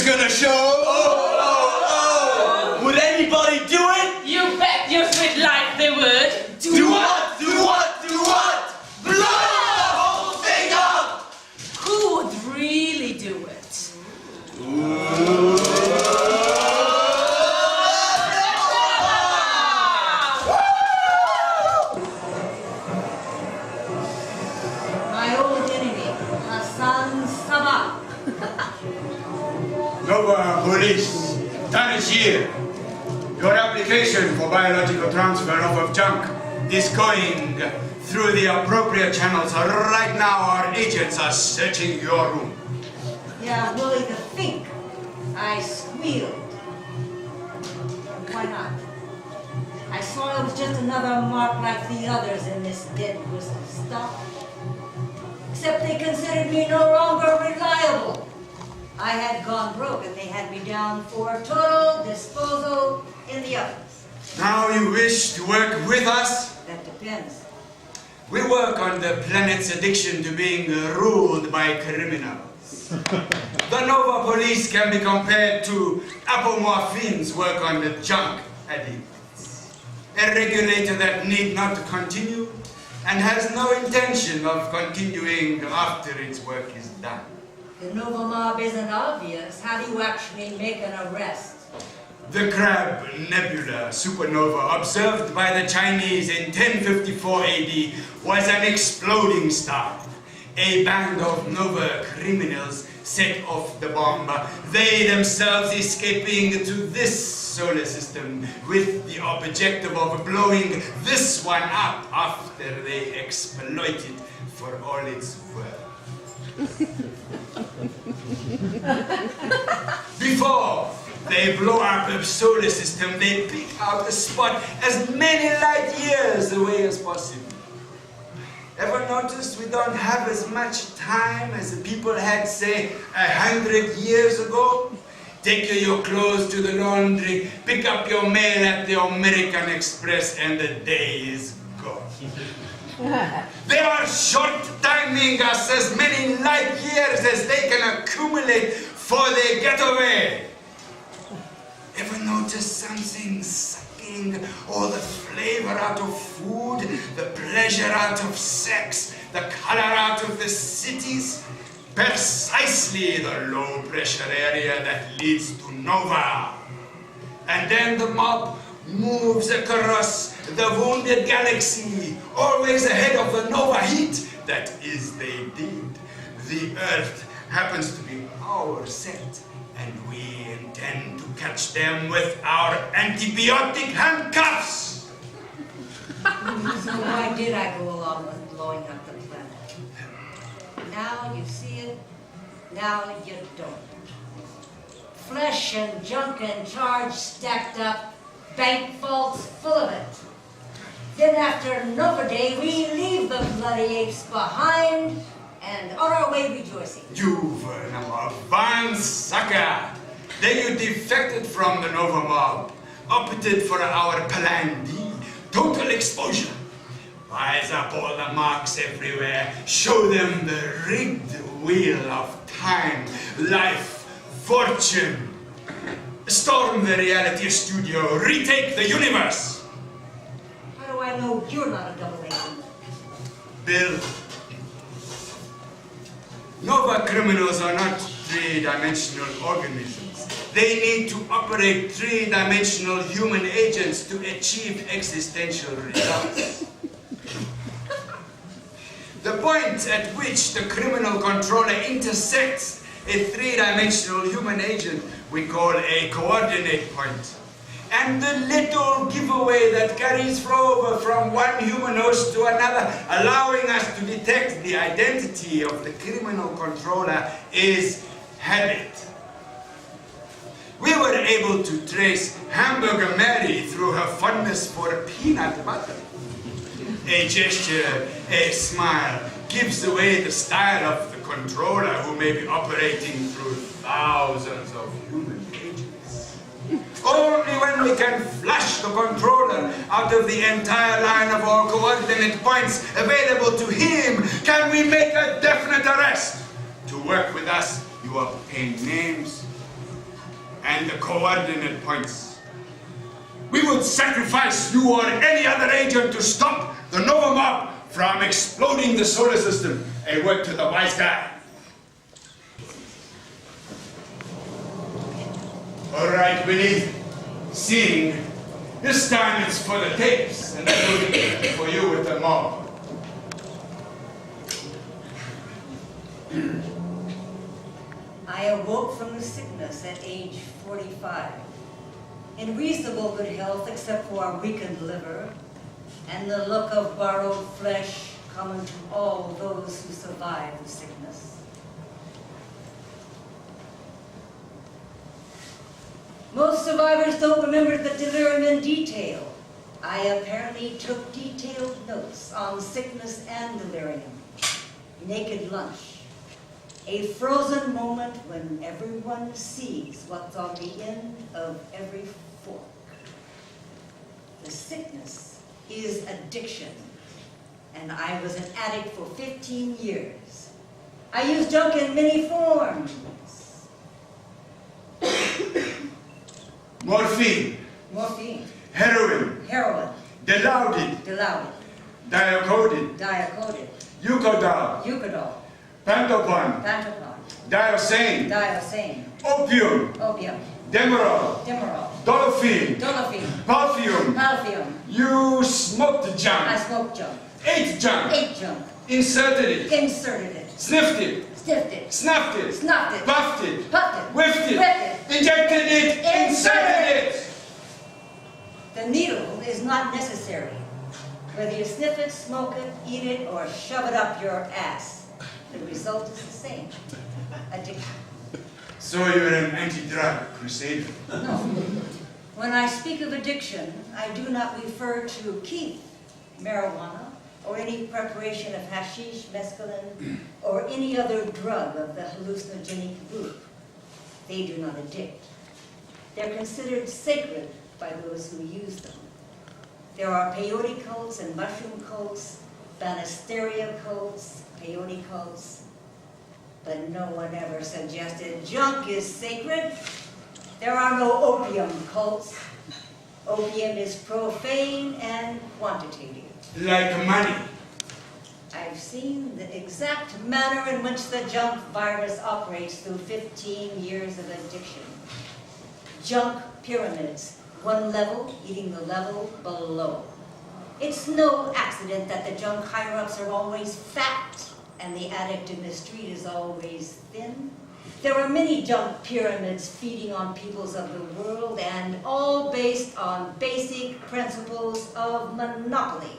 is gonna show. Oh. Would anybody do it? You bet your sweet life they would. Do what? Do what? Do what? Blow the whole thing up! Who would really do it? My old enemy, Hassan Sabah. Nova Police, Tanashir, your application for biological transfer of junk is going through the appropriate channels. Right now, our agents are searching your room. Yeah, willing to think. I squealed. Why not? I saw it was just another mark like the others in this dead whistle stuff. Except they considered me no longer reliable. I had gone broke and they had me down for total disposal in the ovens. Now you wish to work with us? That depends. We work on the planet's addiction to being ruled by criminals. The Nova Police can be compared to apomorphines work on the junk addicts. A regulator that need not continue and has no intention of continuing after its work is done. The Nova Mob isn't obvious. How do you actually make an arrest? The Crab Nebula supernova observed by the Chinese in 1054 AD was an exploding star. A band of Nova criminals set off the bomb, they themselves escaping to this solar system with the objective of blowing this one up after they exploit it for all it's worth. Before they blow up the solar system, they pick out a spot as many light years away as possible. Ever noticed we don't have as much time as the people had, say, 100 years ago? Take your clothes to the laundry, pick up your mail at the American Express, and the day is gone. They are short-timing us as many light years as they can accumulate for their getaway. Ever notice something sucking all the flavor out of food, the pleasure out of sex, the color out of the cities? Precisely the low-pressure area that leads to Nova. And then the mob moves across the wounded galaxy, always ahead of the Nova heat. That is, they did. The Earth happens to be our set, and we intend to catch them with our antibiotic handcuffs. So why did I go along with blowing up the planet? Now you see it, now you don't. Flesh and junk and charge stacked up, bank vaults full of it. Then after Nova Day, we leave the bloody apes behind and on our way rejoicing. You were a fine sucker. Then you defected from the Nova Mob, opted for our Plan D, total exposure. Rise up all the marks everywhere, show them the rigged wheel of time, life, fortune. Storm the reality studio, retake the universe. How do I know you're not a double agent? Bill, Nova criminals are not three-dimensional organisms. They need to operate three-dimensional human agents to achieve existential results. The point at which the criminal controller intersects a three-dimensional human agent we call a coordinate point. And the little giveaway that carries over from one human host to another, allowing us to detect the identity of the criminal controller, is habit. We were able to trace Hamburger Mary through her fondness for peanut butter. A gesture, a smile, gives away the style of the controller who may be operating through thousands of human agents. Only when we can flush the controller out of the entire line of all coordinate points available to him can we make a definite arrest. To work with us, you obtain names, and the coordinate points. We would sacrifice you or any other agent to stop the Nova Mob from exploding the solar system. A word to the wise guy. All right, Winnie. Sing. This time it's for the tapes, and that will be for you with the mob. I awoke from the sickness at age 45, in reasonable good health except for a weakened liver and the look of borrowed flesh common to all those who survive the sickness. Most survivors don't remember the delirium in detail. I apparently took detailed notes on sickness and delirium. Naked lunch. A frozen moment when everyone sees what's on the end of every fork. The sickness is addiction, and I was an addict for 15 years. I used junk in many forms. Morphine, Morphine, heroin, heroin, Dilaudid, Dilaudid, Diacodid, Diacodid, Eucodal, Eucodol, Pantopon, Pantopon, Diosane, Diosane, Opium, Opium, Demerol, Demerol, Dolphine, Dolphine, Perfume. Palfium. You smoked I junk, smoked junk, ate junk, ate junk, inserted it, inserted it, sniffed it, sniffed it, snuffed it, snuffed it, puffed it, puffed it, whiffed it, whipped it, injected it, inserted Inserted it. The needle is not necessary. Whether you sniff it, smoke it, eat it, or shove it up your ass, the result is the same. Addiction. So you're an anti-drug crusader. No. When I speak of addiction, I do not refer to Keith, marijuana, or any preparation of hashish, mescaline, or any other drug of the hallucinogenic group. They do not addict. They're considered sacred by those who use them. There are peyote cults and mushroom cults, banisteria cults, peyote cults, but no one ever suggested junk is sacred. There are no opium cults. Opium is profane and quantitative. Like money. I've seen the exact manner in which the junk virus operates through 15 years of addiction. Junk pyramids, one level eating the level below. It's no accident that the junk higher-ups are always fat and the addict in the street is always thin. There are many junk pyramids feeding on peoples of the world and all based on basic principles of monopoly.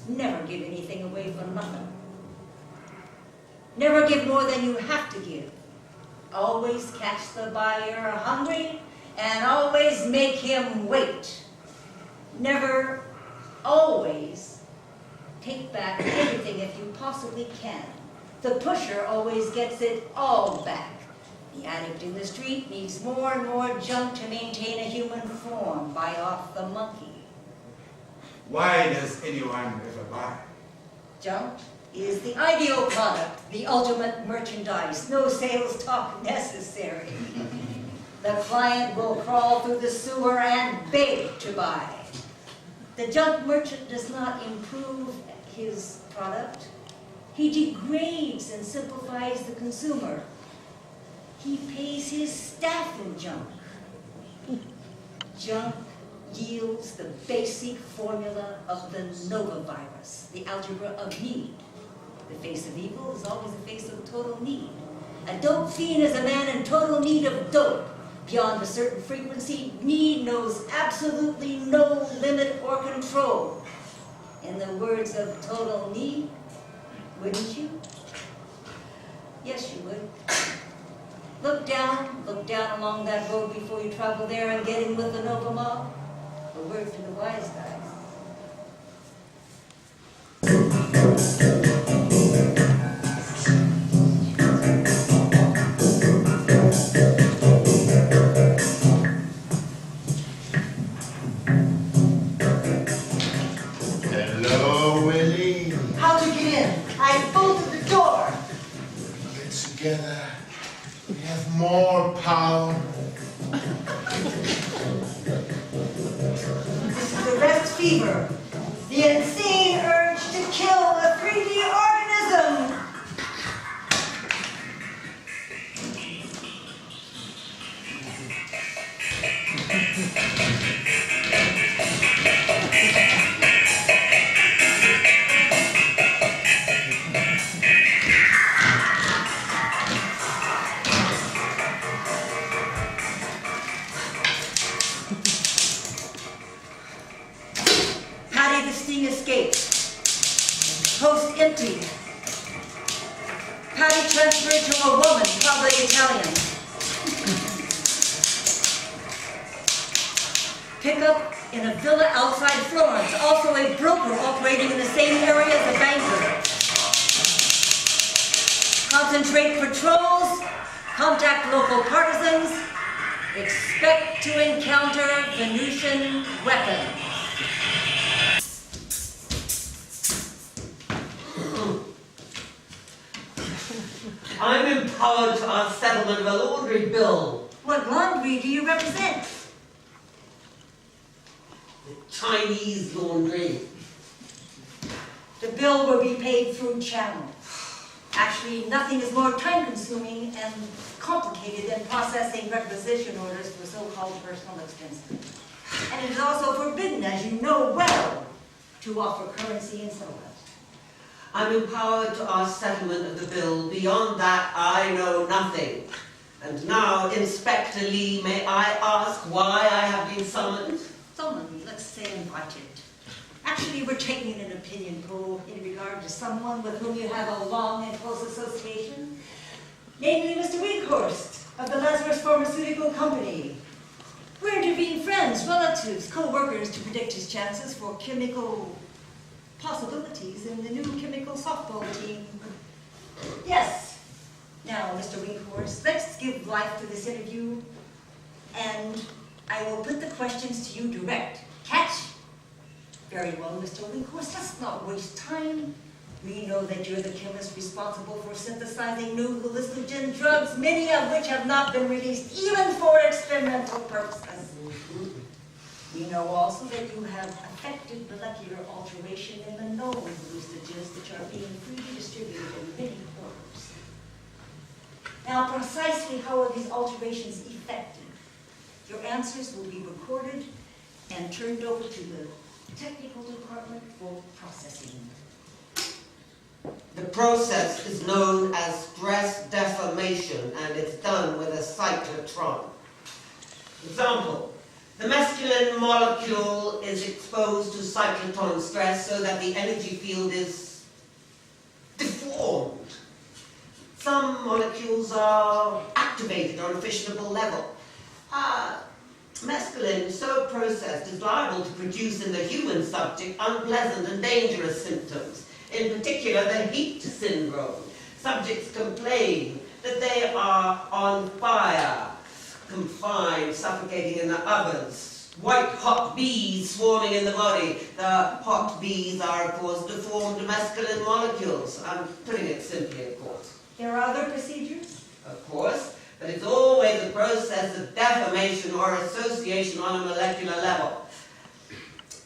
Never give anything away for nothing. Never give more than you have to give. Always catch the buyer hungry and always make him wait. Never, always take back everything if you possibly can. The pusher always gets it all back. The addict in the street needs more and more junk to maintain a human form. Buy off the monkey. Why does anyone ever buy? Junk is the ideal product, the ultimate merchandise. No sales talk necessary. The client will crawl through the sewer and beg to buy. The junk merchant does not improve his product. He degrades and simplifies the consumer. He pays his staff in junk. Junk yields the basic formula of the Nova virus, the algebra of need. The face of evil is always the face of total need. A dope fiend is a man in total need of dope. Beyond a certain frequency, need knows absolutely no limit or control. In the words of Total Need, wouldn't you? Yes, you would. Look down along that road before you travel there and get in with the Nova Mob. A word to the wise guys. Hello, Willie. How'd you get in? I bolted the door. Get together. We have more power. fever, the insane urge to kill a 3D organism. Patty the Sting escaped. Post empty. Patty transferred to a woman, probably Italian. Pickup in a villa outside Florence, also a broker operating in the same area as a banker. Concentrate patrols, contact local partisans, expect to encounter Venusian weapons. I'm empowered to ask settlement of a laundry bill. What laundry do you represent? The Chinese laundry. The bill will be paid through channel. Actually, nothing is more time-consuming and complicated than processing requisition orders for so-called personal expenses. And it is also forbidden, as you know well, to offer currency in settlement. I'm empowered to ask settlement of the bill. Beyond that, I know nothing. And now, Inspector Lee, may I ask why I have been summoned? Someone, let's say, invited. Actually, we're taking an opinion poll in regard to someone with whom you have a long and close association, namely Mr. Weghorst of the Lazarus Pharmaceutical Company. We're interviewing friends, relatives, co-workers to predict his chances for chemical possibilities in the new chemical softball team. Yes. Now, Mr. Weghorst, let's give life to this interview, and I will put the questions to you direct. Catch? Very well, Mr. Weghorst, let's not waste time. We know that you're the chemist responsible for synthesizing new hallucinogen drugs, many of which have not been released even for experimental purposes. We know also that you have affected molecular alteration in the known hallucinogens which are being freely distributed in many forms. Now, precisely how are these alterations effected? Your answers will be recorded and turned over to the technical department for processing. The process is known as stress deformation, and it's done with a cyclotron. Example, the mescaline molecule is exposed to cyclotron stress so that the energy field is deformed. Some molecules are activated on a fissionable level. Mescaline, so processed, is liable to produce in the human subject unpleasant and dangerous symptoms. In particular, the heat syndrome. Subjects complain that they are on fire, confined, suffocating in the ovens. White-hot bees swarming in the body. The hot bees are, of course, deformed mescaline molecules. I'm putting it simply, of course. There are other procedures? Of course, but it's always a process of deformation or association on a molecular level.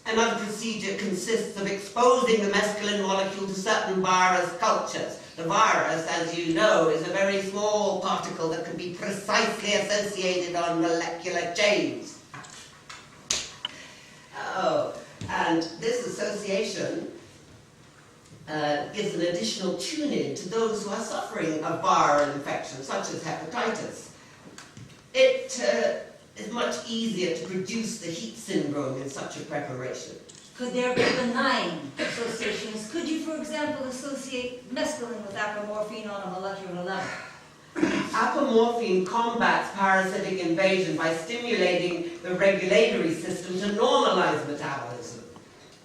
Another procedure consists of exposing the mescaline molecule to certain virus cultures. The virus, as you know, is a very small particle that can be precisely associated on molecular chains. Oh, and this association gives an additional tune-in to those who are suffering a viral infection, such as hepatitis. It is much easier to produce the heat syndrome in such a preparation. Could there be benign associations? Could you, for example, associate mescaline with apomorphine on a molecular level? Apomorphine combats parasitic invasion by stimulating the regulatory system to normalize metabolism.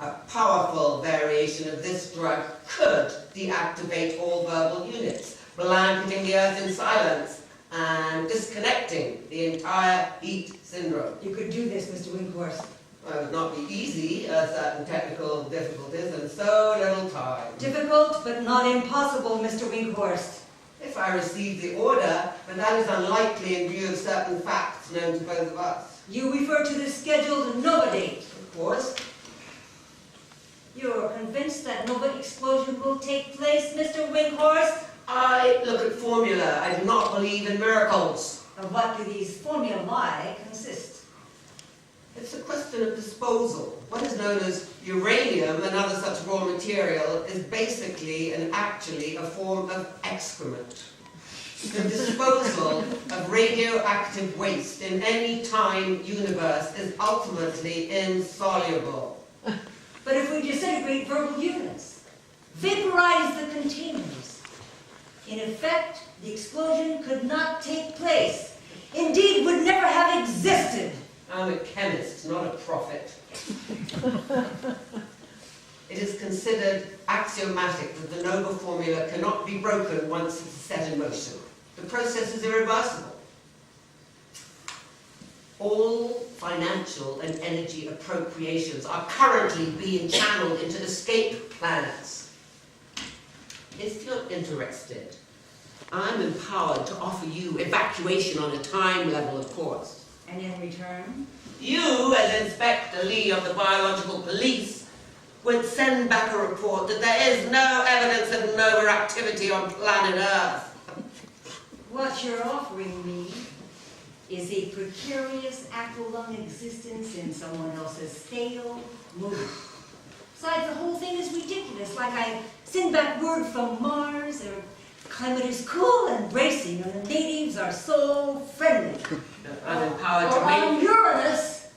A powerful variation of this drug could deactivate all verbal units, blanketing the earth in silence and disconnecting the entire heat syndrome. You could do this, Mr. Weghorst. It would not be easy, certain technical difficulties, and so little time. Difficult, but not impossible, Mr. Weghorst. If I receive the order, but that is unlikely in view of certain facts known to both of us. You refer to the scheduled NOVA date. Of course. You're convinced that no explosion will take place, Mr. Winkhorst? I look at formula. I do not believe in miracles. Of what do these formulae consist? It's a question of disposal. What is known as uranium and other such raw material is basically and actually a form of excrement. The disposal of radioactive waste in any time universe is ultimately insoluble. But if we disintegrate verbal units, vaporize the containers, in effect, the explosion could not take place. Indeed, would never have existed. I'm a chemist, not a prophet. It is considered axiomatic that the Nobel formula cannot be broken once it is set in motion. The process is irreversible. All financial and energy appropriations are currently being channeled into escape plans. If you're interested, I'm empowered to offer you evacuation on a time level, of course. And in return? You, as Inspector Lee of the Biological Police, would send back a report that there is no evidence of nova activity on planet Earth. What you're offering me is a precarious, aqualung existence in someone else's stale mood. Besides, the whole thing is ridiculous. Like I send back word from Mars, their climate is cool and bracing, and the natives are so friendly. I'm empowered Or to on make... Uranus,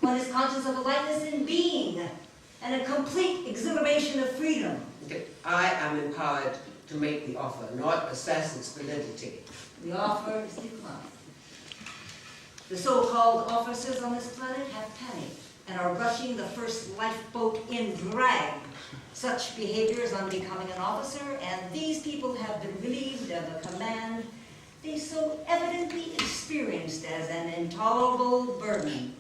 one is conscious of a lightness in being and a complete exhilaration of freedom. Okay, I am empowered to make the offer, not assess its validity. The offer is declined. The so-called officers on this planet have panicked and are rushing the first lifeboat in drag. Such behavior is unbecoming an officer, and these people have been relieved of a command they so evidently experienced as an intolerable burden.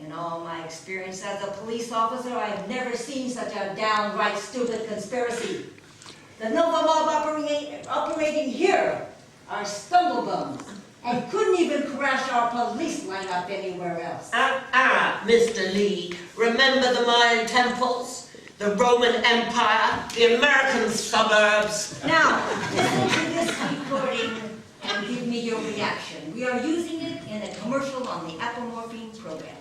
In all my experience as a police officer, I've never seen such a downright stupid conspiracy. The Nova Mob operating here are stumblebums and couldn't even crash our police lineup anywhere else. Mr. Lee, remember the Mayan temples, the Roman Empire, the American suburbs? Now, listen to this recording and give me your reaction. We are using it in a commercial on the apomorphine program.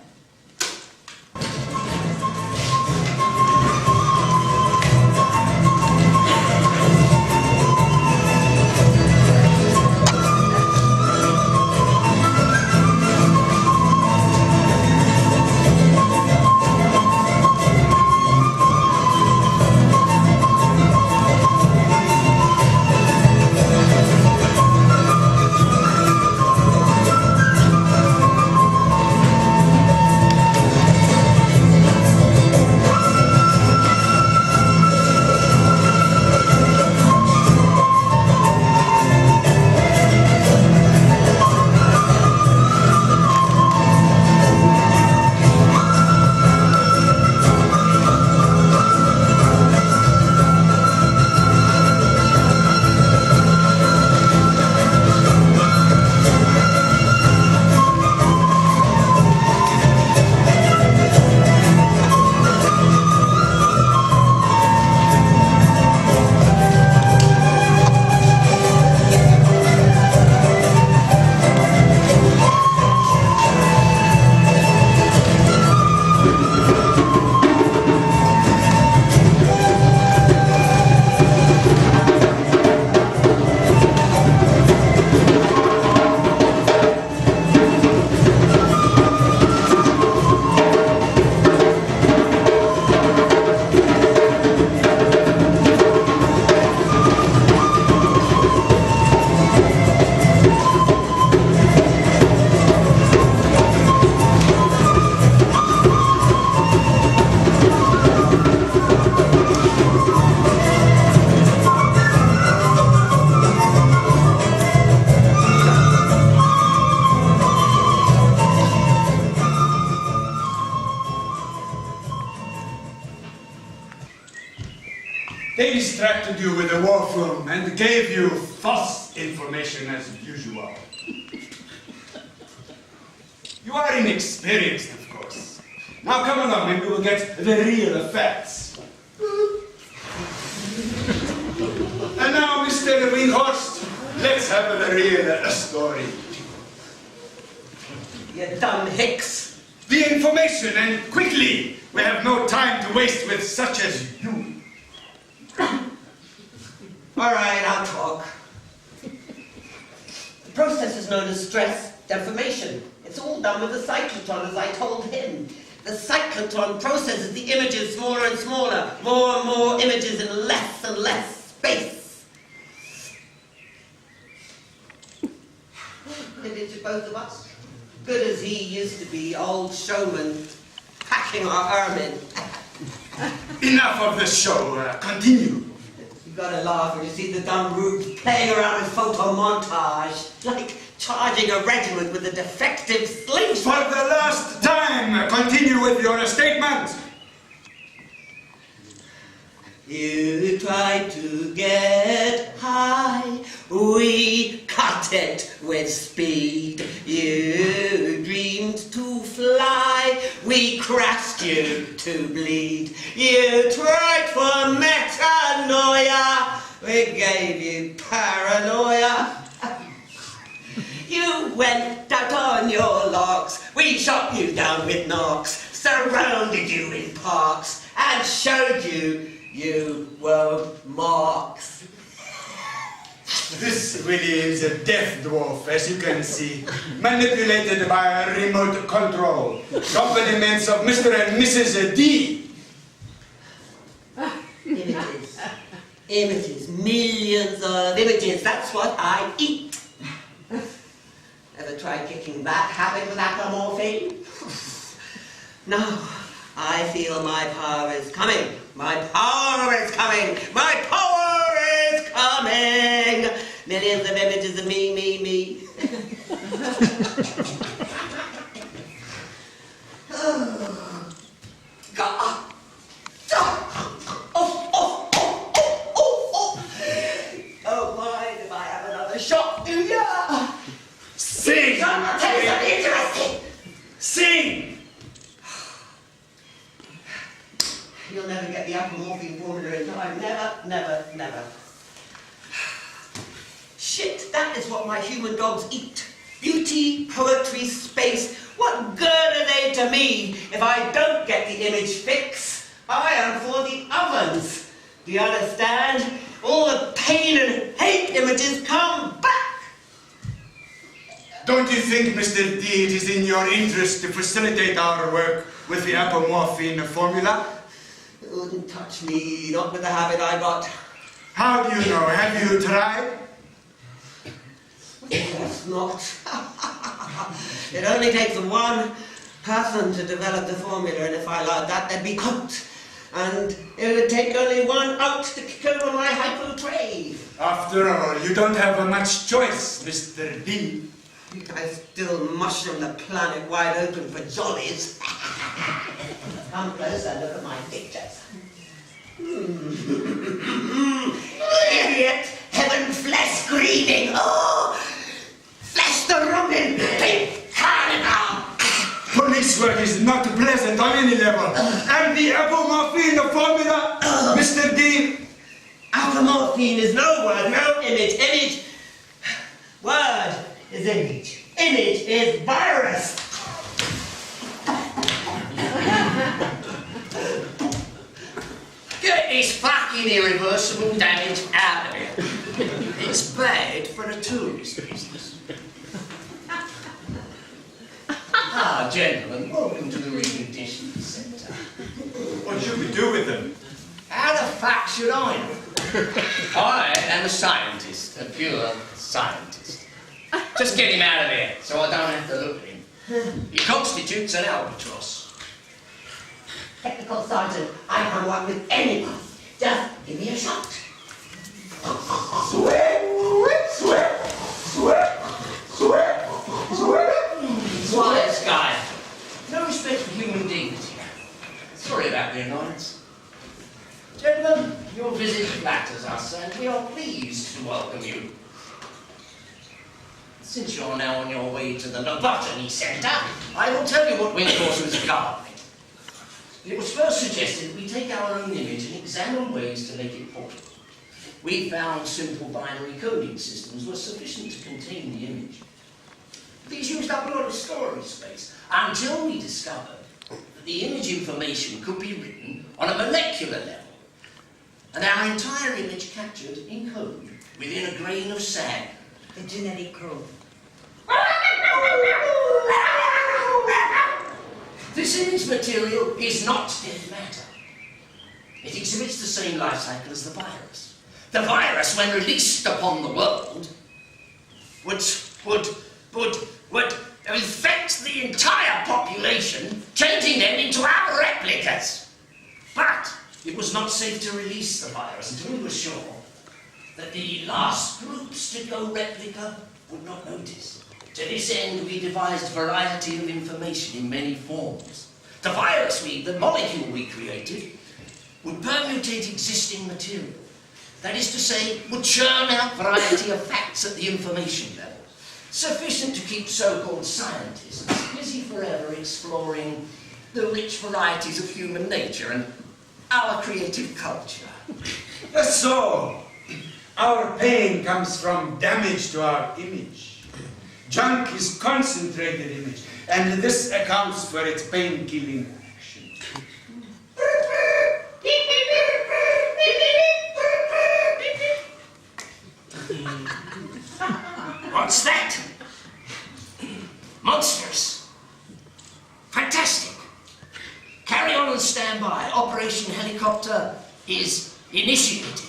They distracted you with the war film and gave you false information as usual. You are inexperienced, of course. Now come along and we will get the real facts. And now, Mr. Winghorst, let's have the real story. You dumb hicks. The information, and quickly! We have no time to waste with such as you. All right, I'll talk. The process is known as stress deformation. It's all done with the cyclotron, as I told him. The cyclotron processes the images smaller and smaller, more and more images in less and less space. Image of both of us. Good as he used to be, old showman, packing our ermine. Enough of the show. Continue. You gotta laugh when you see the dumb rubes playing around with photo montage, like charging a regiment with a defective slingshot. For the last time, continue with your statement. You tried to get high, we cut it with speed. You dreamed to fly, we crashed you to bleed. You tried for metanoia, we gave you paranoia. You went out on your larks, we shot you down with knocks, surrounded you in parks, and showed you were marks. This really is a death dwarf, as you can see, manipulated by a remote control. Compliments of Mr. and Mrs. D. Images. Images. Millions of images. That's what I eat. Ever tried kicking that habit with apomorphine? No. I feel my power is coming. My power is coming. My power is coming. Millions of images of me, me, me. Don't mind if I have another shot, do ya? Sing! Tell me something interesting. Sing! You'll never get the apomorphine formula in time. Never, never, never. Shit, that is what my human dogs eat. Beauty, poetry, space. What good are they to me if I don't get the image fix? I am for the ovens. Do you understand? All the pain and hate images come back. Don't you think, Mr. D, it is in your interest to facilitate our work with the apomorphine formula? It wouldn't touch me, not with the habit I got. How do you know? Have you tried? Of course not. It only takes one person to develop the formula, and if I allowed that, they'd be out. And it would take only one out to kick over my hypo-trade. After all, you don't have much choice, Mr. D. I still mushroom the planet wide open for jollies. Come closer, look at my pictures. Idiot! Heaven flesh grieving! Oh! Flesh the rumbling! Big carnival! Police work is not pleasant on any level. And the apomorphine formula, Mr. D. Apomorphine is no word, no image. Image. Word is image. Image is virus. Get this fucking irreversible damage out of here. It's bad for the tourist business. Ah, gentlemen, welcome to the reconditioning centre. What should we do with them? How the fuck should I know? I am a scientist, a pure scientist. Just get him out of here, so I don't have to look at him. He constitutes an albatross. Technical sergeant, I can work with anyone. Just give me a shot. Sweat, sweat, sweat, sweat, sweat. Wise guy. No respect for human dignity. Sorry about the annoyance. Gentlemen, your visit flatters us, and we are pleased to welcome you. Since you're now on your way to the lobotomy centre, I will tell you what Windhorse was guarding. It was first suggested that we take our own image and examine ways to make it portable. We found simple binary coding systems were sufficient to contain the image. These used up a lot of storage space until we discovered that the image information could be written on a molecular level, and our entire image captured in code within a grain of sand. The genetic code. This image material is not dead matter. It exhibits the same life cycle as the virus. The virus, when released upon the world, would infect the entire population, changing them into our replicas. But it was not safe to release the virus until we were sure that the last groups to go replica would not notice. To this end, we devised a variety of information in many forms. The virus, the molecule we created, would permutate existing material. That is to say, would churn out a variety of facts at the information level, sufficient to keep so-called scientists busy forever exploring the rich varieties of human nature and our creative culture. So, our pain comes from damage to our image. Junk is concentrated image, and this accounts for its pain-killing action. What's that? Monsters. Fantastic. Carry on and stand by. Operation Helicopter is initiated.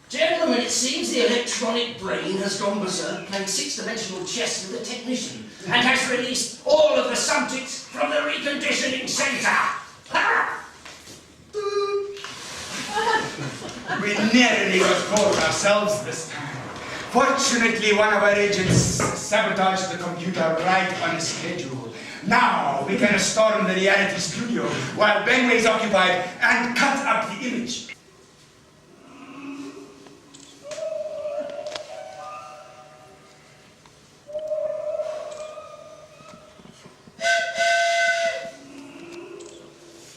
Gentlemen, it seems the electronic brain has gone berserk, playing six-dimensional chess with the technician, and has released all of the subjects from the reconditioning center. We nearly got caught ourselves this time. Fortunately, one of our agents sabotaged the computer right on schedule. Now we can storm the reality studio while Benway is occupied and cut up the image.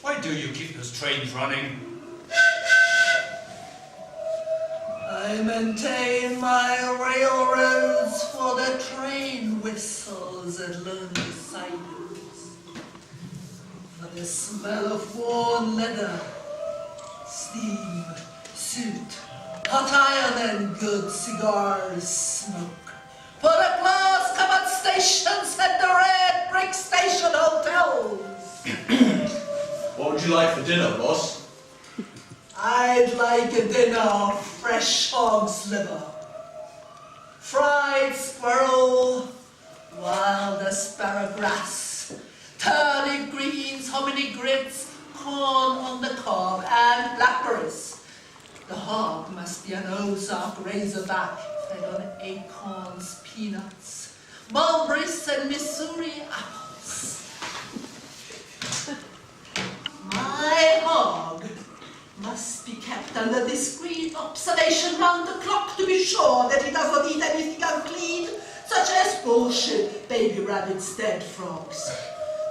Why do you keep those trains running? I maintain my railroads for the train whistles and lonely silence, for the smell of worn leather, steam, soot, hot iron and good cigars smoke, for the glass-covered stations and the red brick station hotels. What would you like for dinner, boss? I'd like a dinner of fresh hog's liver, fried squirrel, wild asparagus, turnip greens, hominy grits, corn on the cob, and blackberries. The hog must be an Ozark razorback fed on acorns, peanuts, mulberries, and Missouri apples. My hog must be kept under discreet observation round the clock to be sure that he does not eat anything unclean, such as bullshit, baby rabbits, dead frogs.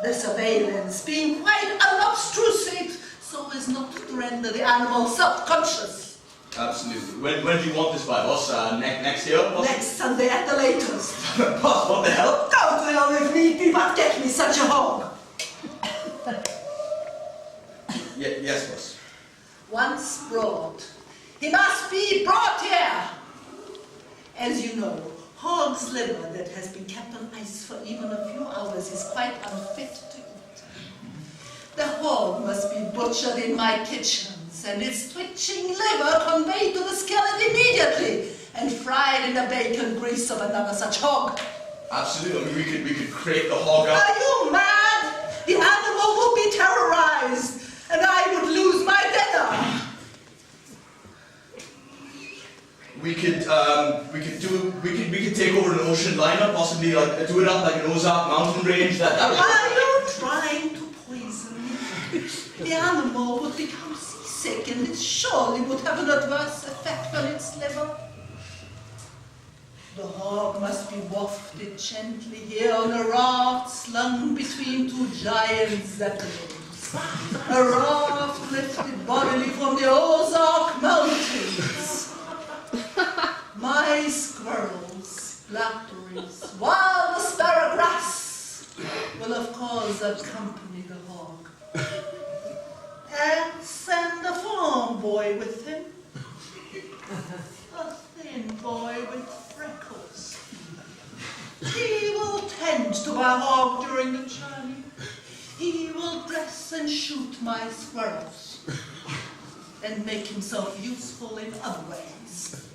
The surveillance being quite unobtrusive so as not to render the animal self-conscious. Absolutely. When do you want this by, boss? Next year, boss? Next Sunday at the latest. Boss, what the hell? Don't tell if need be, but get me such a hog. Yes, boss. Once brought, he must be brought here. As you know, hog's liver that has been kept on ice for even a few hours is quite unfit to eat. The hog must be butchered in my kitchens and its twitching liver conveyed to the skillet immediately and fried in the bacon grease of another such hog. Absolutely. I mean, we could create the hog up. Are you mad? The animal will be terrorized and I would lose my dinner. We could take over an ocean liner, possibly like do it up like an Ozark mountain range. That Are you trying to poison me? The animal would become seasick and it surely would have an adverse effect on its liver. The hog must be wafted gently here on a raft slung between two giant zeppelins. A raft lifted bodily from the Ozark Mountains. My squirrels, blackberries, wild asparagus will of course accompany the hog. And send a farm boy with him. A thin boy with freckles. He will tend to my hog during the journey. He will dress and shoot my squirrels. And make himself useful in other ways.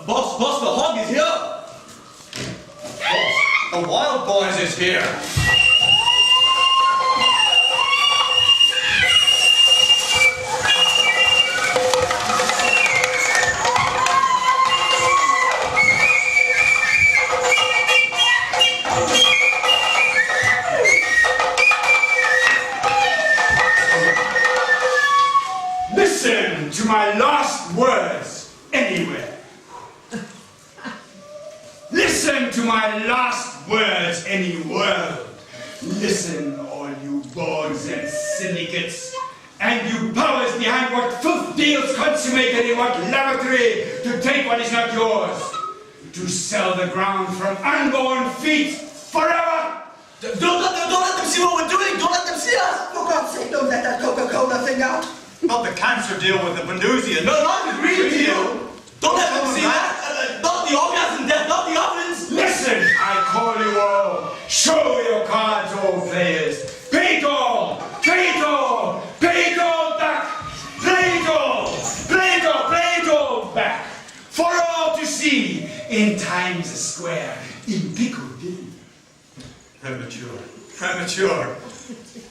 Boss, the hog is here! Boss, the wild boys is here! Listen to my last words anywhere. Listen to my last words any world. Listen, all you boards and syndicates, and you powers behind what filth deals consummated in what lavatory to take what is not yours, to sell the ground from unborn feet forever. Don't let them see what we're doing! Don't let them see us! For God's sake, don't let that Coca-Cola thing out. Not the cancer deal with the Venusian. No, not the green deal! Don't let them see that! Not the orgasm death, not the ovens! Listen, I call you all. Show your cards, all players. Pay it all! Pay it all! Pay it all back! Play it all! Play it all! Play it all back! For all to see in Times Square, in Piccadilly. Premature.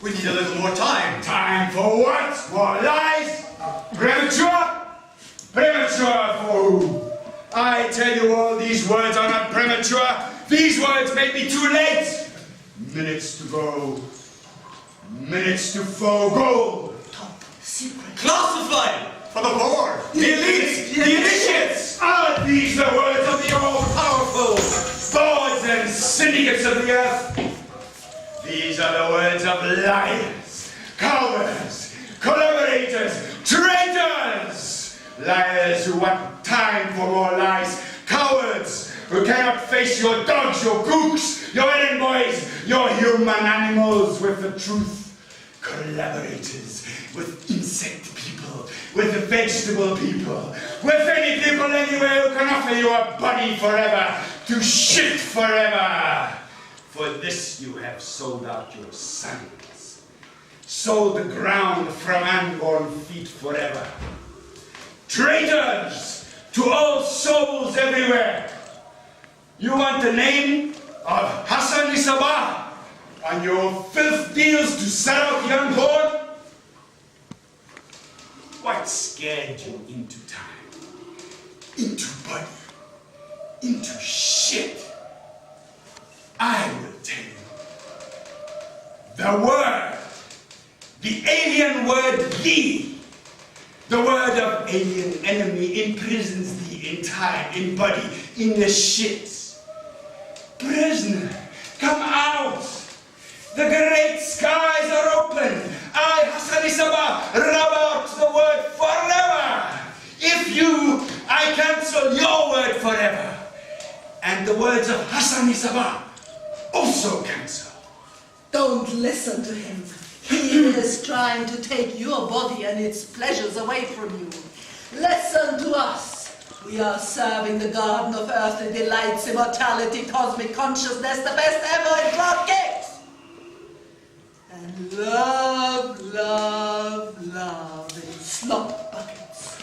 We need a little more time. Time for what? More lies? Premature? Premature for who? I tell you all, these words are not premature. These words may be too late. Minutes to go. Minutes to forego. Top secret. Classified! From the board! The elites! The initiates! Are these the words of the all-powerful boards and syndicates of the earth? These are the words of liars, cowards, collaborators, traitors! Liars who want time for more lies, cowards who cannot face your dogs, your gooks, your errand boys, your human animals with the truth, collaborators with insect people, with the vegetable people, with any people anywhere who can offer you a body forever, to shit forever. For this you have sold out your sons, sold the ground from unborn feet forever. Traitors to all souls everywhere. You want the name of Hassan Isabah on your filth deals to sell out the unborn? What scared you into time, into body, into shit? I will tell you. The word, the alien word the word of alien enemy imprisons thee in time, in body, in the shit. Prisoner, come out. The great skies are open. I, Hassan Isabah, rub out the word forever. If you, I cancel your word forever. And the words of Hassan Isabah also cancel. Don't listen to him. He is trying to take your body and its pleasures away from you. Listen to us. We are serving the garden of earthly delights, immortality, cosmic consciousness, the best ever in cloud cakes. And love, love, love in slop buckets.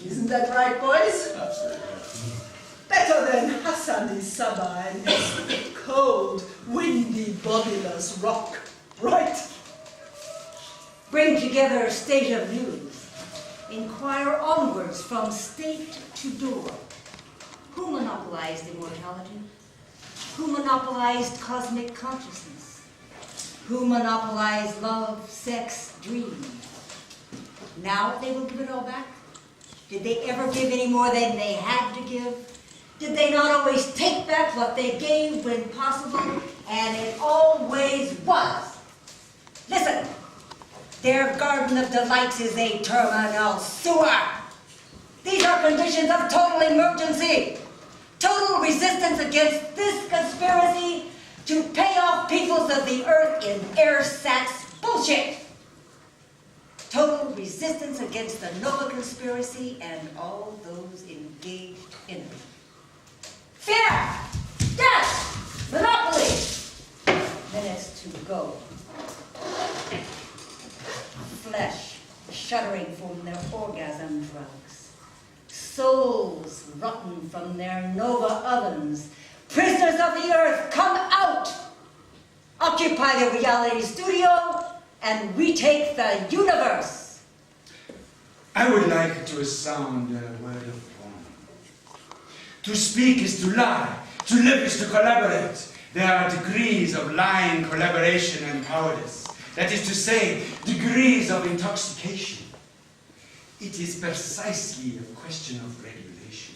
Isn't that right, boys? Absolutely. Better than Hassan Isabah and his cold, windy, bodiless rock. Right? Bring together a state of news. Inquire onwards from state to door. Who monopolized immortality? Who monopolized cosmic consciousness? Who monopolized love, sex, dreams? Now they will give it all back? Did they ever give any more than they had to give? Did they not always take back what they gave when possible? And it always was. Listen, their garden of delights is a terminal sewer. These are conditions of total emergency. Total resistance against this conspiracy to pay off peoples of the earth in airsats bullshit. Total resistance against the Nova conspiracy and all those engaged in it. Fear! Death! Monopoly! Minutes to go. Flesh shuddering from their orgasm drugs. Souls rotten from their Nova ovens. Prisoners of the earth, come out! Occupy the reality studio and retake the universe. I would like to sound a word of warning. To speak is to lie. To live is to collaborate. There are degrees of lying, collaboration, and cowardice. That is to say, degrees of intoxication. It is precisely a question of regulation.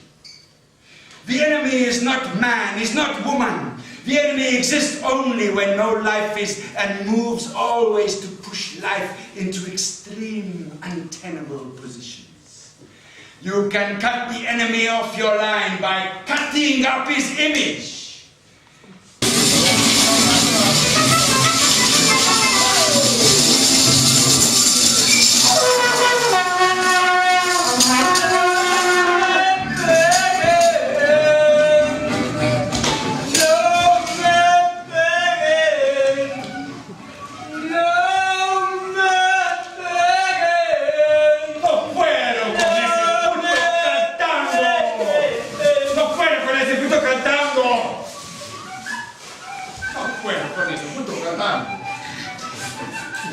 The enemy is not man, is not woman. The enemy exists only when no life is and moves always to push life into extreme, untenable positions. You can cut the enemy off your line by cutting up his image.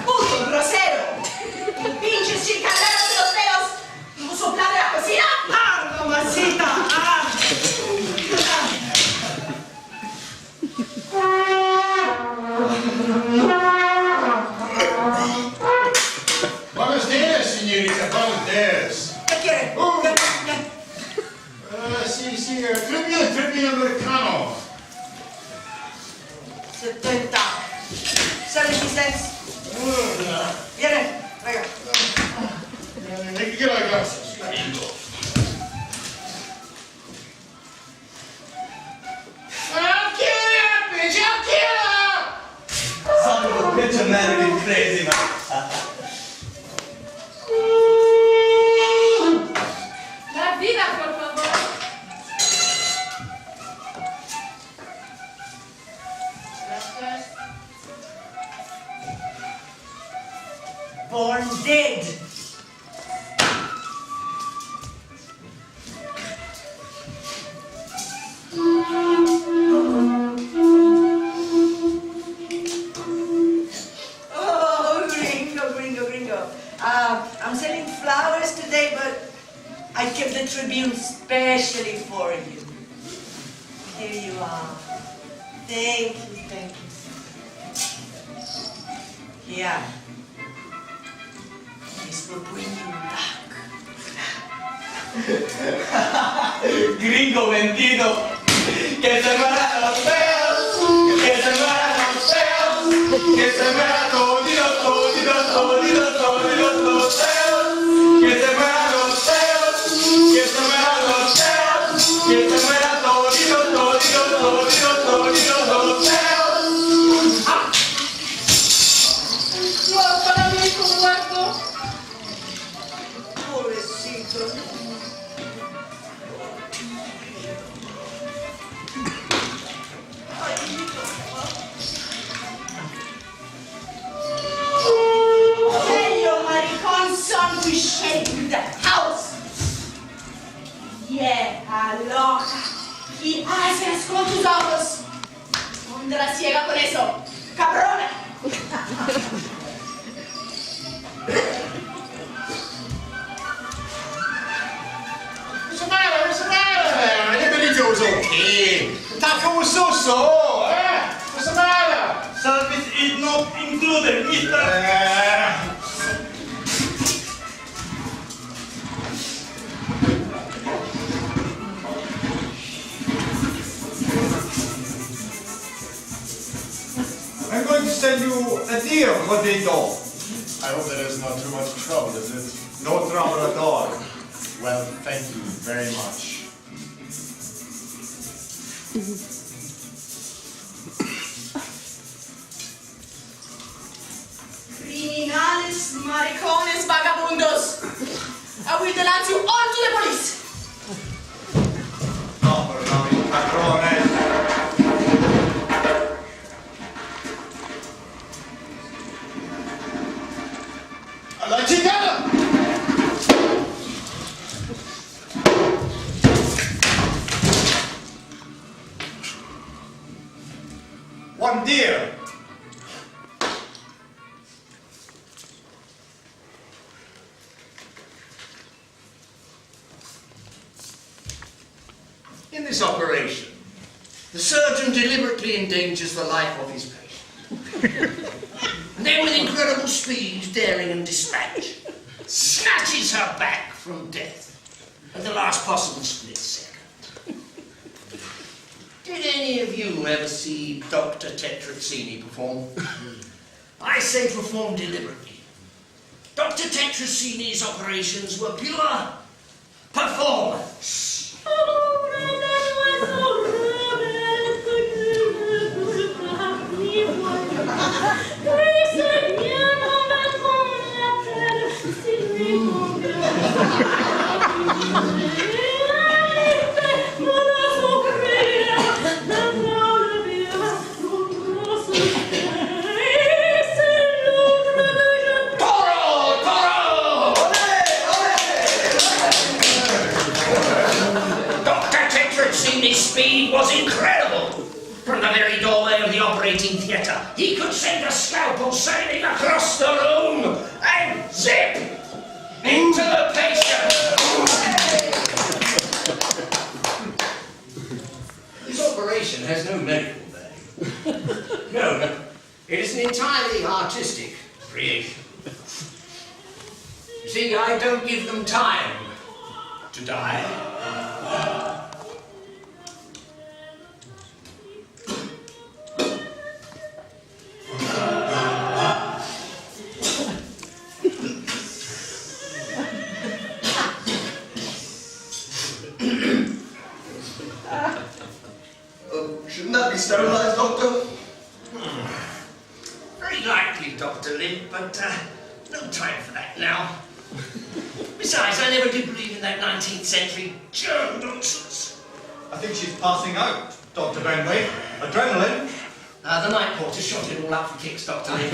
¡Puto grosero! ¡Pinches chicanadas de los dedos! ¡No soplar de la cocina! ¡Ah, mamacita! ¡Ah! Buenos días, señorita, buenos días. ¿Qué quiere? Sí, trivia americano. 70. 76. Viene, venga. ¿Qué la gracia? Son of a bitch, I'm mad at you crazy, man. La vida, por favor. Gracias. Born dead. Oh, gringo. I'm selling flowers today, but I kept the Tribune specially for you. Here you are. Thank you. Here. This will bring you luck. Gringo vendido. Que se mueran los feos. Que se mueran los feos. Que se mueran toditos los feos. Que se mueran los feos. Que se mueran los feos. Que se mueran toditos los feos. No, para mí es un muerto. Pobrecito. Tell your maricon son to shake the house. Vieja loca. Y haces con tus ojos. ¿Dónde la ciega con eso? ¡Cabrona! What's the matter? Everybody goes okay. Talk so, eh? What's the matter? Service is not included, mister. send you a deal for the dog. I hope that is not too much trouble, is it? No trouble at all. Well, thank you very much. Criminales, maricones, vagabundos! I will denounce you all to the police! No, perdón, patrones. A la chingada! One deer. In this operation, the surgeon deliberately endangers the life of his patient. And then with incredible speed, daring and dispatch, snatches her back from death at the last possible split second. Did any of you ever see Dr. Tetrazzini perform? I say perform deliberately. Dr. Tetrazzini's operations were pure performance. His speed was incredible. From the very doorway of the operating theatre, he could send a scalpel sailing across the room and zip into the patient. This operation has no medical value. No, it is an entirely artistic creation. You see, I don't give them time to die. Shouldn't that be sterilised, Doctor? Very likely, Dr. Lind, but no time for that now. Besides, I never did believe in that 19th century germ nonsense. I think she's passing out, Dr. Benway. Adrenaline. The night porter shot it all up for kicks, Dr. Lind.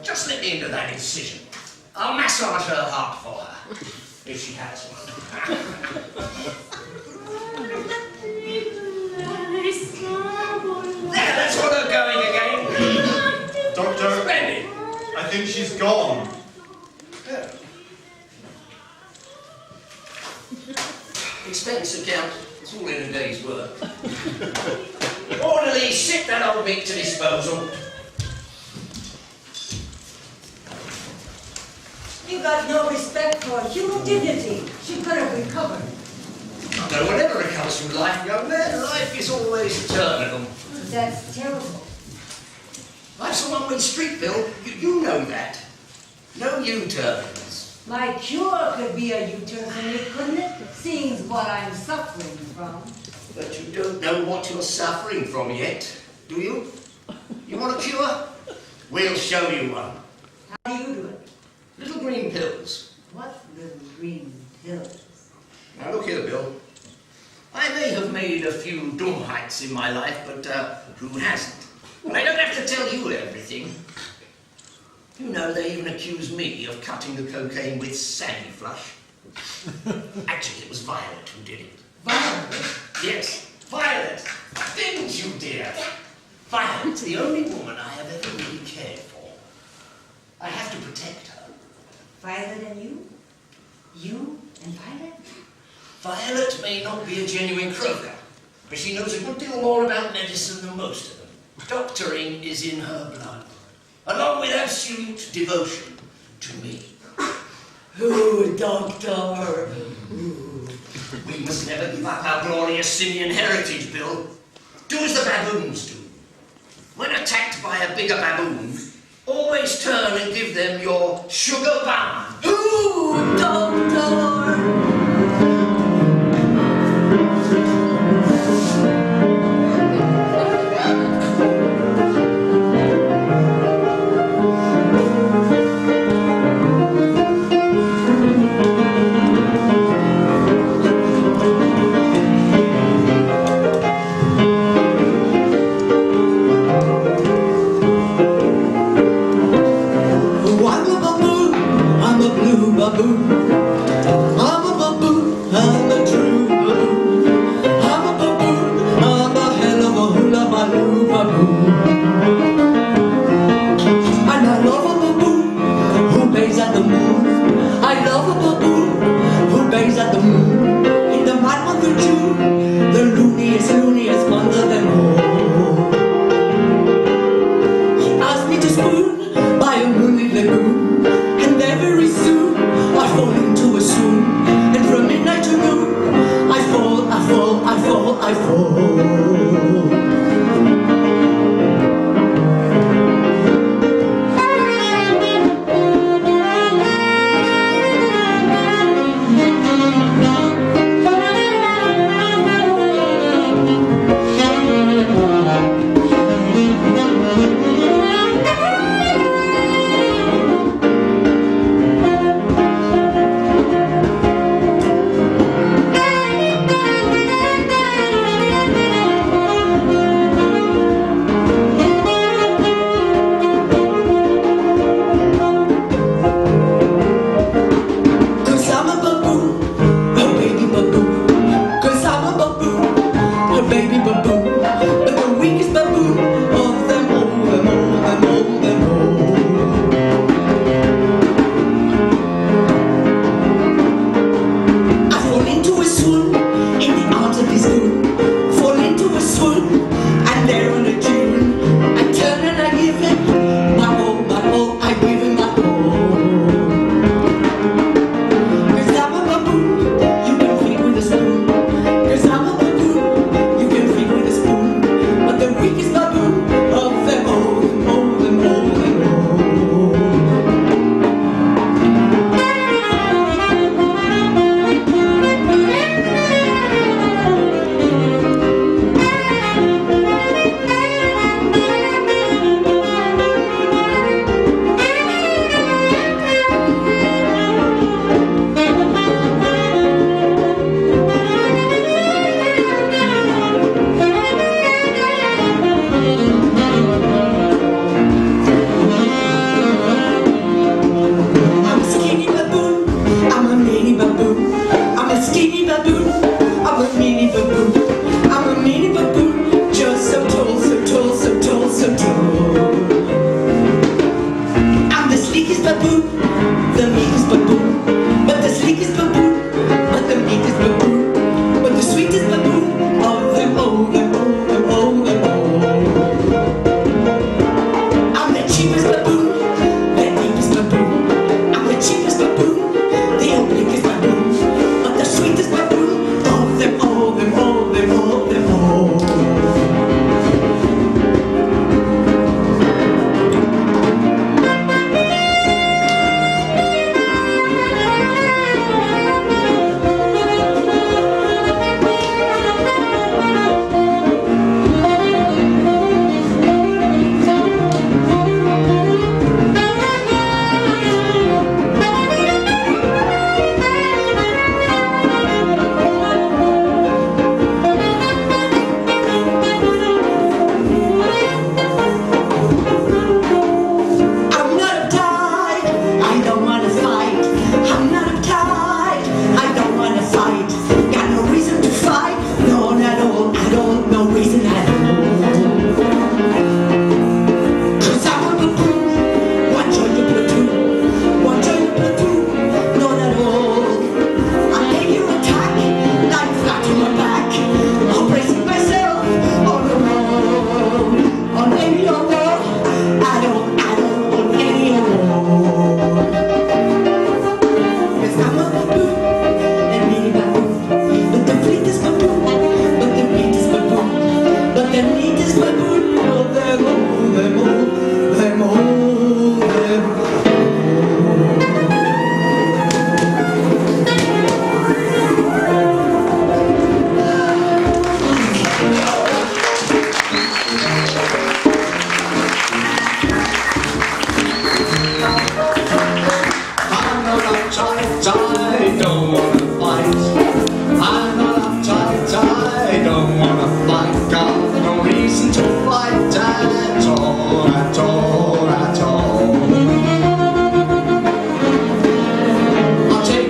Just let me into that incision. I'll massage her heart for her, if she has one. There, that's what her going again. Doctor, Splendid. I think she's gone. Yeah. Expense account. It's all in a day's work. Orderly, sit that old bit to disposal. You got no respect for human dignity. She could have recovered. No one ever recovers from life, young man. Life is always eternal. That's terrible. Life's a one-way street, Bill. You know that. No U-turns. My cure could be a U-turn for me, couldn't it? Seeing what I'm suffering from. But you don't know what you're suffering from yet, do you? You want a cure? We'll show you one. How do you do it? Little green pills. What little green pills? Now look here, Bill. I may have made a few Dummheits in my life, but who hasn't? I don't have to tell you everything. You know, they even accused me of cutting the cocaine with Sandy Flush. Actually, it was Violet who did it. Violet? Yes, Violet. Didn't you, dear? Violet's the only woman I have ever really cared for. I have to protect her. Violet and you? You and Violet? Violet may not be a genuine croaker, but she knows a good deal more about medicine than most of them. Doctoring is in her blood, along with absolute devotion to me. Oh, Doctor. We must never give up our glorious simian heritage, Bill. Do as the baboons do. When attacked by a bigger baboon, always turn and give them your sugar bomb. Oh, Doctor. I'm a blue baboon. I'm a baboon, I'm a true baboon. I'm a baboon, I'm a hell of a hula baloo baboon. And I love a baboon who bathes at the moon. I love a baboon who bathes at the moon. In the mad month of June, the looniest month of them all. He asked me to spoon by a moonlit lagoon, and very soon I fall into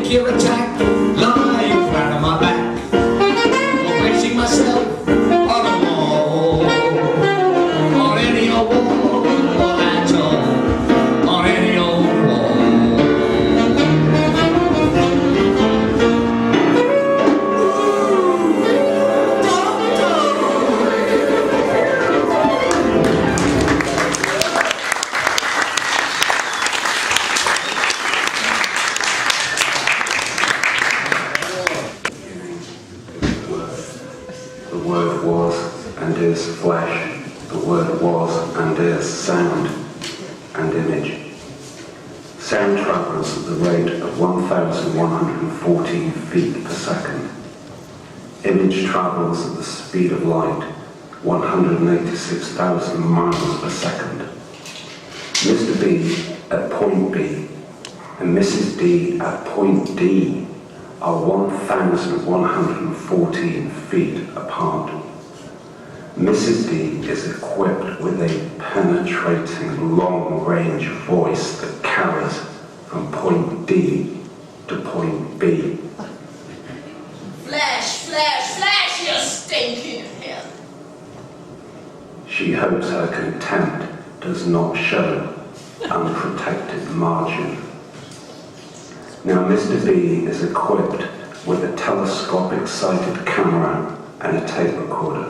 nuclear attack, lying flat on my back, or placing myself on a wall, on any old wall, or at all, on any old wall. The Word was and is flesh. The Word was and is sound and image. Sound travels at the rate of 1,114 feet per second. Image travels at the speed of light, 186,000 miles per second. Mr. B at point B and Mrs. D at point D are 1,114 feet apart. Mrs. D is equipped with a penetrating long-range voice that carries from point D to point B. Flash, flash, flash, you stinking hell! She hopes her contempt does not show unprotected margin. Now Mr. B is equipped with a telescopic-sighted camera and a tape recorder.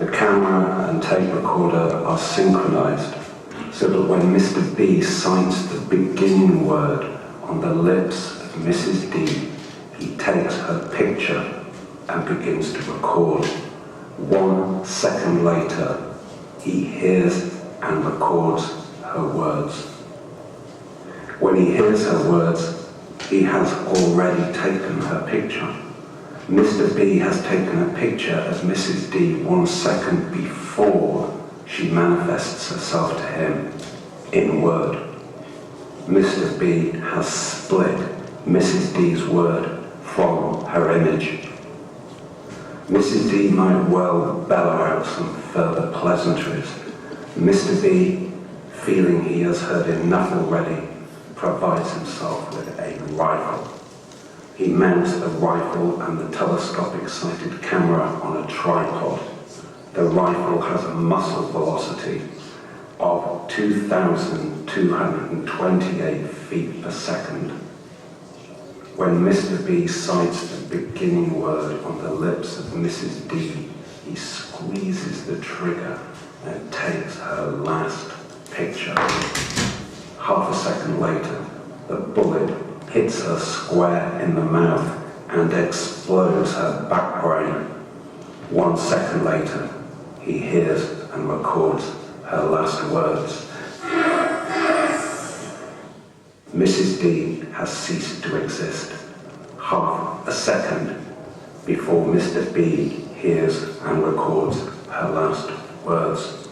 The camera and tape recorder are synchronized so that when Mr. B sights the beginning word on the lips of Mrs. D, he takes her picture and begins to record. 1 second later, he hears and records her words. When he hears her words, he has already taken her picture. Mr. B has taken a picture of Mrs. D 1 second before she manifests herself to him in word. Mr. B has split Mrs. D's word from her image. Mrs. D might well bellow out some further pleasantries. Mr. B, feeling he has heard enough already, provides himself with a rifle. He mounts the rifle and the telescopic-sighted camera on a tripod. The rifle has a muzzle velocity of 2,228 feet per second. When Mr. B sights the beginning word on the lips of Mrs. D, he squeezes the trigger and takes her last picture. Half a second later, the bullet hits her square in the mouth and explodes her back brain. 1 second later, he hears and records her last words. Mrs. D has ceased to exist. Half a second before Mr. B hears and records her last words.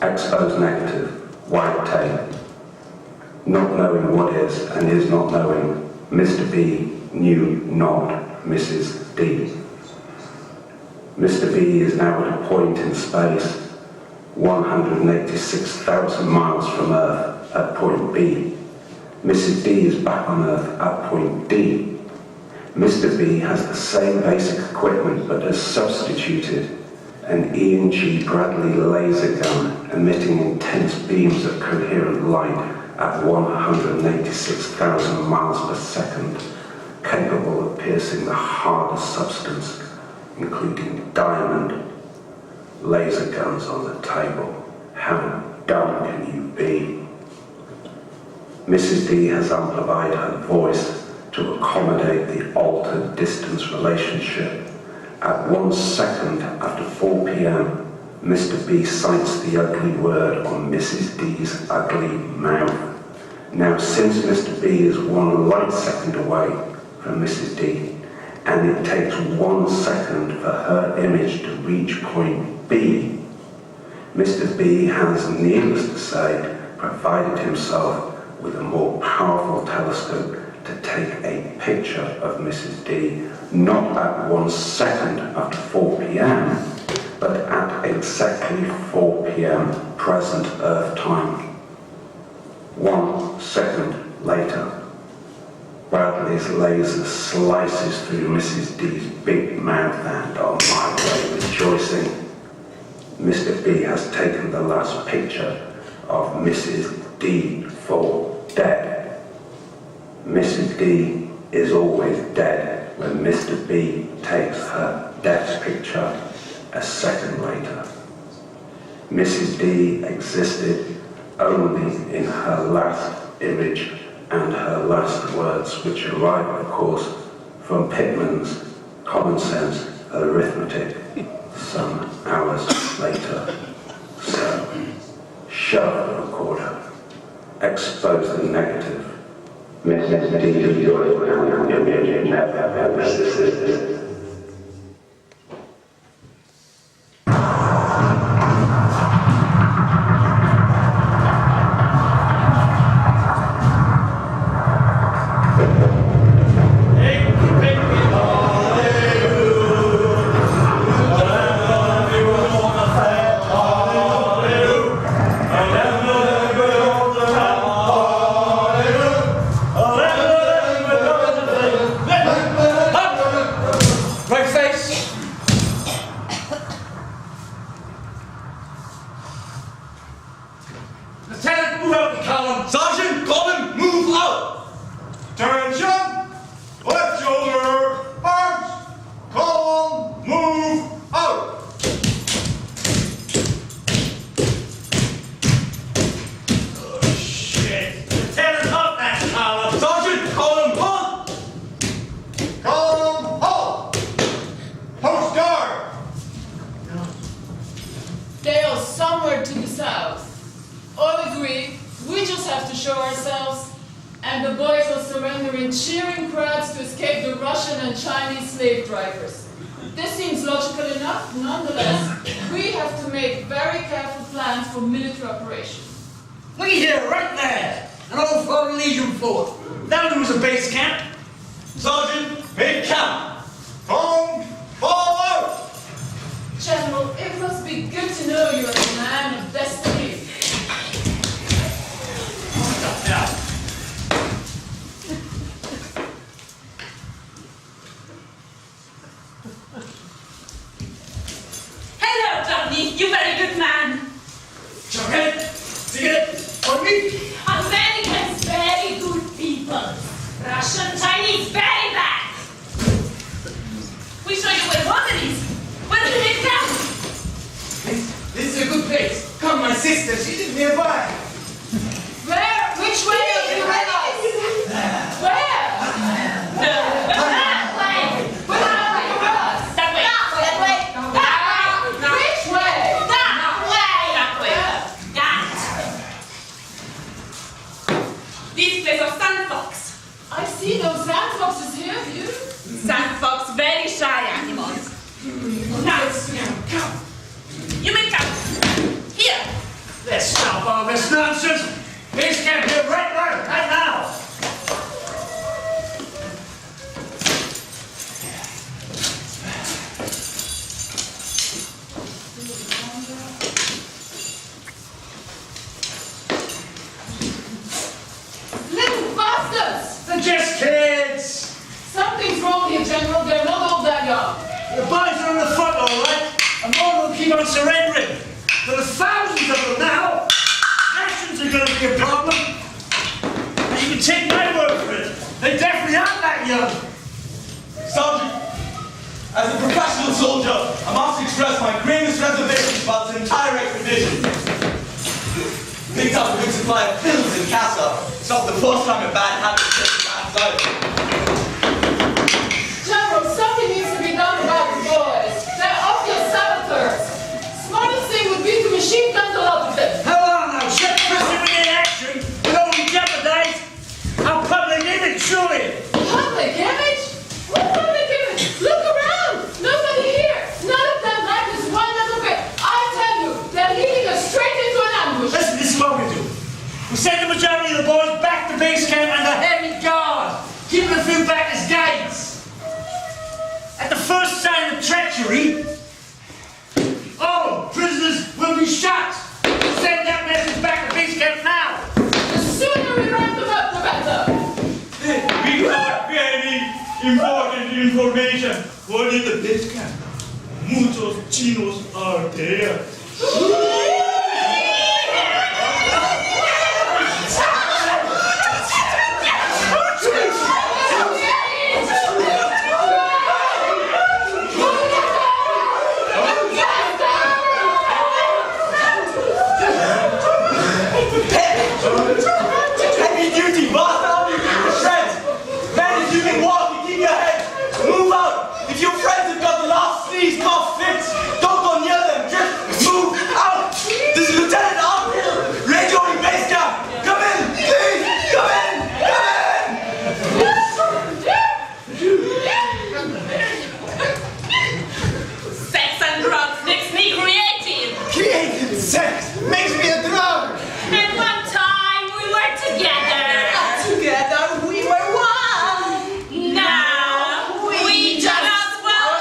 Exposed negative, white tape. Not knowing what is and is not knowing, Mr. B knew not Mrs. D. Mr. B is now at a point in space 186,000 miles from Earth at point B. Mrs. D is back on Earth at point D. Mr. B has the same basic equipment but has substituted an E&G Bradley laser gun emitting intense beams of coherent light at 186,000 miles per second, capable of piercing the hardest substance, including diamond. Laser guns on the table. How dumb can you be? Mrs. D has amplified her voice to accommodate the altered distance relationship. At 1 second after 4 p.m., Mr. B cites the ugly word on Mrs. D's ugly mouth. Now, since Mr. B is 1 light second away from Mrs. D, and it takes 1 second for her image to reach point B, Mr. B has, needless to say, provided himself with a more powerful telescope to take a picture of Mrs. D, not at 1 second after 4 p.m., but at exactly 4 p.m. present Earth time. 1 second later. Bradley's laser slices through Mrs. D's big mouth and on my way rejoicing. Mr. B has taken the last picture of Mrs. D for dead. Mrs. D is always dead when Mr. B takes her death picture a second later. Mrs. D existed only in her last image and her last words, which arrive, of course, from Pittman's Common Sense Arithmetic some hours later. So, shut the recorder, expose the negative. Mrs. D, your never existed. We Important information. What is the base camp? Muchos chinos are there. Heavy duty, boss! Friends! Man, if you can walk and keep your head, move out! If your friends have got the last sneeze, cough, fits, don't go near them, just move out! This is Lieutenant Uphill, radioing base camp! Come in, please! Come in! Sex and drugs makes me creative. Creative sex makes me a drug! And one time we were together. Together we were one. Now we just will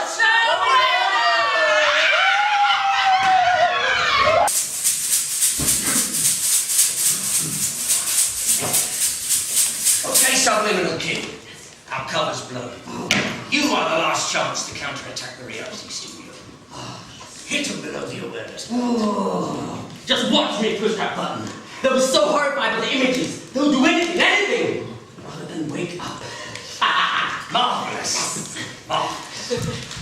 Okay, subliminal kid. Our cover's blown. You are the last chance to counterattack the reality studio. Hit him below the awareness. Just watch me push that button. They'll be so horrified by the images, they'll do anything, rather than wake up. Marvelous. Marvelous.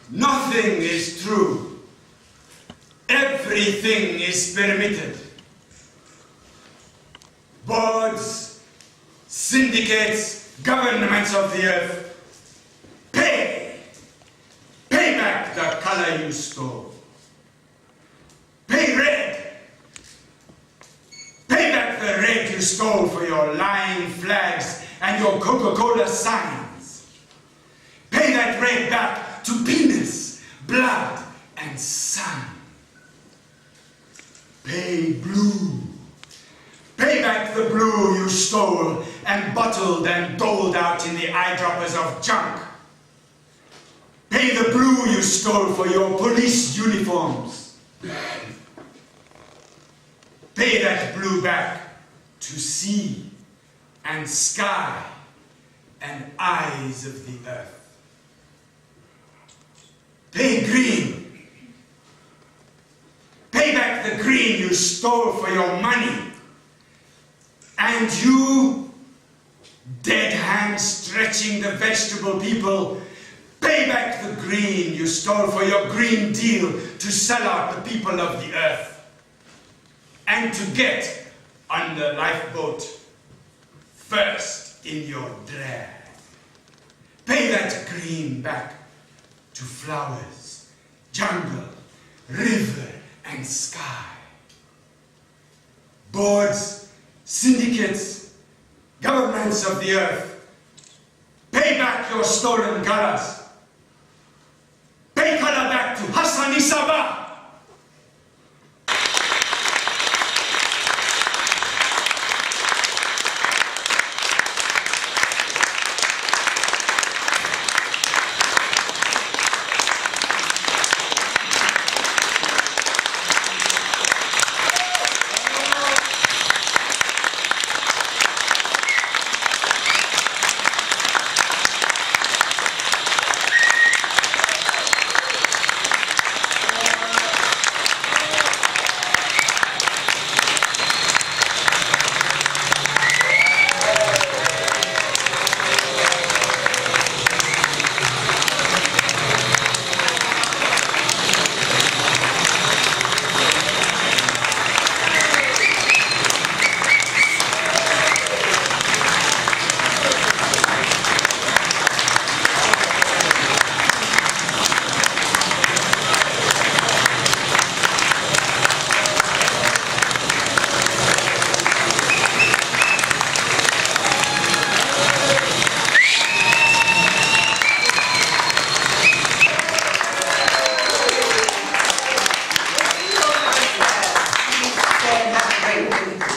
Nothing is true. Everything is permitted. Boards, syndicates, governments of the earth, pay! Pay back the color you stole. Pay red! Pay back the red you stole for your lying flags and your Coca-Cola signs. Pay that red back to penis, blood, and sun. Pay blue. Pay back the blue you stole and bottled and doled out in the eyedroppers of junk. Pay the blue you stole for your police uniforms. Pay that blue back to sea and sky and eyes of the earth. Pay green. Pay back the green you stole for your money. And you, dead hands stretching the vegetable people, pay back the green you stole for your Green Deal to sell out the people of the earth. And to get on the lifeboat first in your drag. Pay that green back to flowers, jungle, river, and sky. Boards, syndicates, governments of the earth, pay back your stolen colors. Pay color back to Hassani Sabah.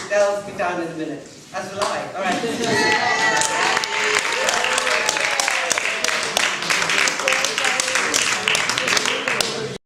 They'll be down in a minute. As will I. All right.